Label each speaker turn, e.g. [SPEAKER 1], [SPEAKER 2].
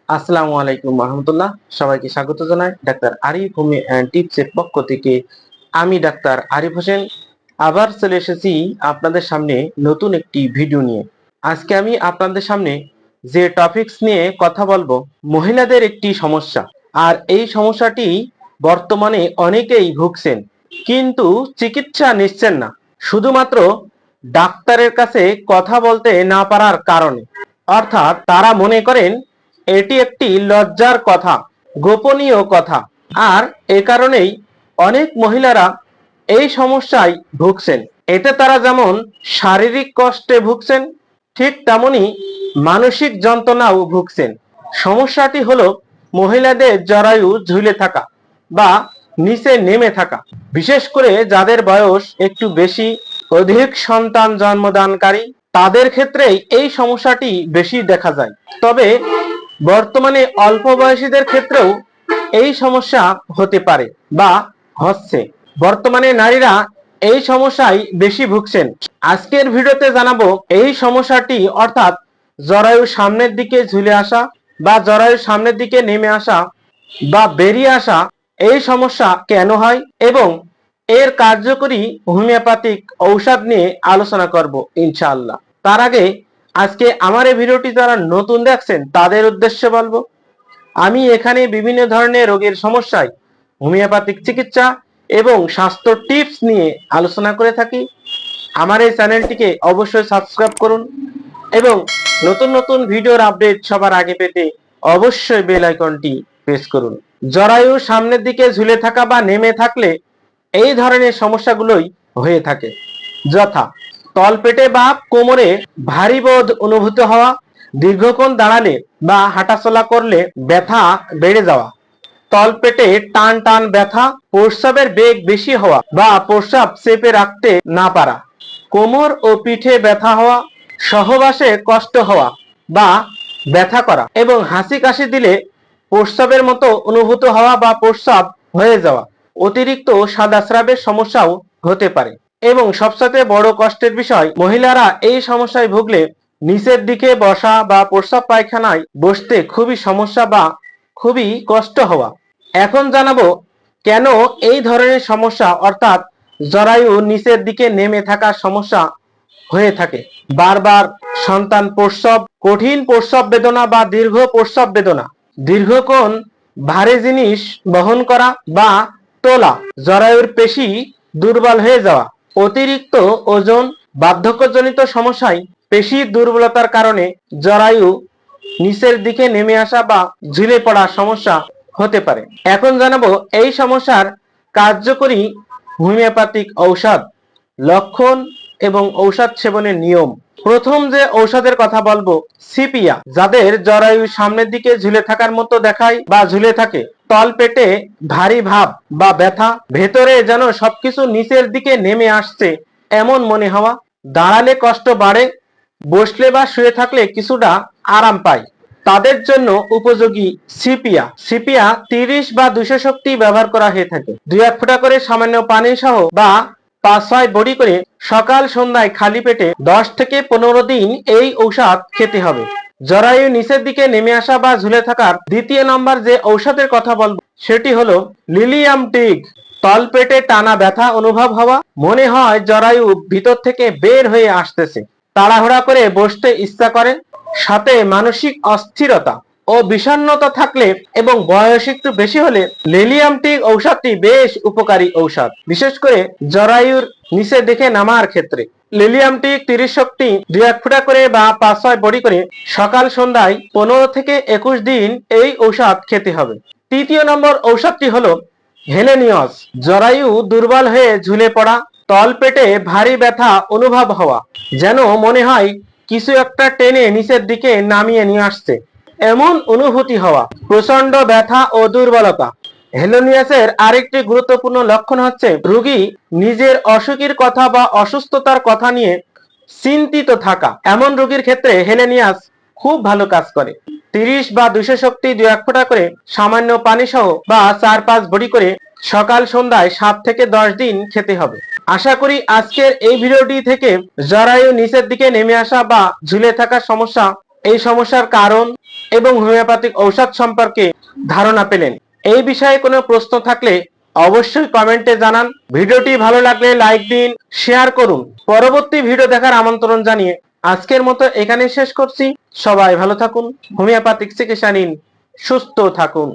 [SPEAKER 1] আসসালামু আলাইকুম রহমতুল্লাহ। সবাইকে স্বাগত জানাই ডাক্তার আরিফ হোমি অ্যান্ড টিপসের পক্ষ থেকে। আমি ডাক্তার আরিফ হোসেন আবার চলে এসেছি আপনাদের সামনে নতুন একটি ভিডিও নিয়ে। আজকে আমি আপনাদের সামনে যে টপিকস নিয়ে কথা বলবো, মহিলাদের একটি সমস্যা। আর এই সমস্যাটি বর্তমানে অনেকেই ভুগছেন, কিন্তু চিকিৎসা নিচ্ছেন না, শুধুমাত্র ডাক্তারের কাছে কথা বলতে না পারার কারণে। অর্থাৎ তারা মনে করেন এটি একটি লজ্জার কথা, গোপনীয় কথা। আর এ কারণেই অনেক মহিলারা এই সমস্যায় ভুগছেন। এতে তারা যেমন শারীরিক কষ্টে ভুগছেন, ঠিক তেমনি মানসিক যন্ত্রণাও ভুগছেন। সমস্যাটি হলো মহিলাদের জরায়ু ঝুলে থাকা বা নিচে নেমে থাকা। বিশেষ করে যাদের বয়স একটু বেশি, অধিক সন্তান জন্মদানকারী, তাদের ক্ষেত্রেই এই সমস্যাটি বেশি দেখা যায়। তবে বর্তমানে অল্প বয়সীদের ক্ষেত্রেও এই সমস্যা হতে পারে বা হচ্ছে। বর্তমানে নারীরা এই সমস্যায় বেশি ভুগছেন। আজকের ভিডিওতে জানাবো এই সমস্যাটি, অর্থাৎ জরায়ু সামনের দিকে ঝুলে আসা বা জরায়ু সামনের দিকে নেমে আসা বা বেরিয়ে আসা, এই সমস্যা কেন হয় এবং এর কার্যকরী হোমিওপ্যাথিক ঔষধ নিয়ে আলোচনা করব ইনশাআল্লাহ। তার আগে আজকে আমার এই ভিডিওটি যারা নতুন দেখছেন তাদের উদ্দেশ্যে বলবো, আমি এখানে বিভিন্ন ধরনের রোগের সমস্যায় হোমিওপ্যাথিক চিকিৎসা এবং স্বাস্থ্য টিপস নিয়ে আলোচনা করে থাকি। আমার এই চ্যানেলটিকে অবশ্যই সাবস্ক্রাইব করুন এবং নতুন নতুন ভিডিওর আপডেট সবার আগে পেতে অবশ্যই বেল আইকনটি প্রেস করুন। জরায়ু সামনের দিকে ঝুলে থাকা বা নেমে থাকলে এই ধরনের সমস্যাগুলোই হয়ে থাকে, যথা তলপেটে বা কোমরে ভারী বোধ অনুভূত হওয়া, দীর্ঘক্ষণ দাঁড়ালে বা হাঁটাচলা করলে ব্যথা বেড়ে যাওয়া, তলপেটে টান টান ব্যথা, প্রস্রাবের বেগ বেশি হওয়া বা প্রস্রাব চেপে রাখতে না পারা, কোমর ও পিঠে ব্যথা হওয়া, সহবাসে কষ্ট হওয়া বা ব্যথা করা এবং হাসি কাশি দিলে প্রস্রাবের মতো অনুভূত হওয়া বা প্রস্রাব হয়ে যাওয়া, অতিরিক্ত সাদাস্রাবের সমস্যাও হতে পারে। এবং সবচেয়ে বড় কষ্টের বিষয়, মহিলারা এই সমস্যায় ভুগলে নিচের দিকে বসা বা প্রস্রাব পায়খানায় বসতে খুবই সমস্যা বা খুবই কষ্ট হওয়া। এখন জানাবো কেন এই ধরনের সমস্যা, অর্থাৎ জরায়ু নিচের দিকে নেমে থাকার সমস্যা হয়ে থাকে। বারবার সন্তান প্রসব, কঠিন প্রসব বেদনা বা দীর্ঘ প্রসব বেদনা, দীর্ঘক্ষণ ভারী জিনিস বহন করা বা তোলা, জরায়ুর পেশি দুর্বল হয়ে যাওয়া, অতিরিক্ত ওজন, বার্ধক্যজনিত সমস্যায় পেশির দুর্বলতার কারণে জরায়ু নিচের দিকে নেমে আসা বা ঝুলে পড়ার সমস্যা হতে পারে। এখন জানাবো এই সমস্যার কার্যকরী হোমিওপ্যাথিক ঔষধ, লক্ষণ এবং ঔষধ সেবনের নিয়ম। প্রথম যে ঔষধের কথা বলবো, সিপিয়া। যাদের জরায়ু সামনের দিকে ঝুলে থাকার মতো দেখায় বা ঝুলে থাকে, তল পেটে ভারী ভাব বা ব্যথা, ভেতরে যেন সবকিছু নিচের দিকে নেমে আসছে এমন মনে হওয়া, দাঁড়ালে কষ্ট বাড়ে, বসলে বা শুয়ে থাকলে কিছুটা আরাম পায়, তাদের জন্য উপযোগী সিপিয়া। সিপিয়া 30 বা 200 শক্তি ব্যবহার করা হয়ে থাকে। 2-1 ফোঁটা করে সামান্য পানি সহ বা 5-6 বড়ি করে সকাল সন্ধ্যায় খালি পেটে 10 থেকে 15 দিন এই ঔষধ খেতে হবে। জরায়ু নিচের দিকে নেমে আসা বা ঝুলে থাকার দ্বিতীয় নম্বর যে ঔষধের কথা বলবো সেটি হলো লিলিয়াম টিক। তলপেটে টানা ব্যথা অনুভব হওয়া, মনে হয় জরায়ু ভিতর থেকে বের হয়ে আসতেছে, তাড়াহুড়া করে বসতে ইচ্ছা করে, সাথে মানসিক অস্থিরতা ও বিষণ্ণতা থাকলে এবং বয়স একটু বেশি হলে লিলিয়াম টিক ঔষধটি বেশ উপকারী ঔষধ, বিশেষ করে জরায়ুর নিচে দেখে নামার ক্ষেত্রে। লিলিয়াম টিক 30 শক্তি 2-1 ফোঁটা করে বা 5-6 বড়ি করে সকাল সন্ধ্যায় 15 থেকে 21 দিন এই ঔষধ খেতে হবে। তৃতীয় নম্বর ঔষধটি হলো হেলেনিয়স। জরায়ু দুর্বল হয়ে ঝুলে পড়া, তলপেটে ভারী ব্যথা অনুভব হওয়া, যেন মনে হয় কিছু একটা টেনে নিচের দিকে নামিয়ে নিয়ে আসছে এমন অনুভূতি হওয়া, প্রচন্ড ব্যথা ও দুর্বলতা। হেলোনিয়াসের আরেকটি গুরুত্বপূর্ণ লক্ষণ হচ্ছে রোগী নিজের অসুখের কথা বা অসুস্থতার কথা নিয়ে চিন্তিত থাকা। এমন রোগীর ক্ষেত্রে হেলেনিয়াস খুব ভালো কাজ করে। 30 বা 200 শক্তি 2-1 ফোঁটা করে সামান্য পানি সহ বা 4-5 বড়ি করে সকাল সন্ধ্যায় 7 থেকে 10 দিন খেতে হবে। আশা করি আজকের এই ভিডিওটি থেকে জরায়ু নিচের দিকে নেমে আসা বা ঝুলে থাকার সমস্যা, এই সমস্যার কারণ এবং হোমিওপ্যাথিক ঔষধ সম্পর্কে ধারণা পেলেন। এই বিষয়ে কোনো প্রশ্ন থাকলে অবশ্যই কমেন্টে জানান। ভিডিওটি ভালো লাগলে লাইক দিন, শেয়ার করুন। পরবর্তী ভিডিও দেখার আমন্ত্রণ জানিয়ে আজকের মতো এখানেই শেষ করছি। সবাই ভালো থাকুন, হোমিওপ্যাথিক চিকিৎসা নিন, সুস্থ থাকুন।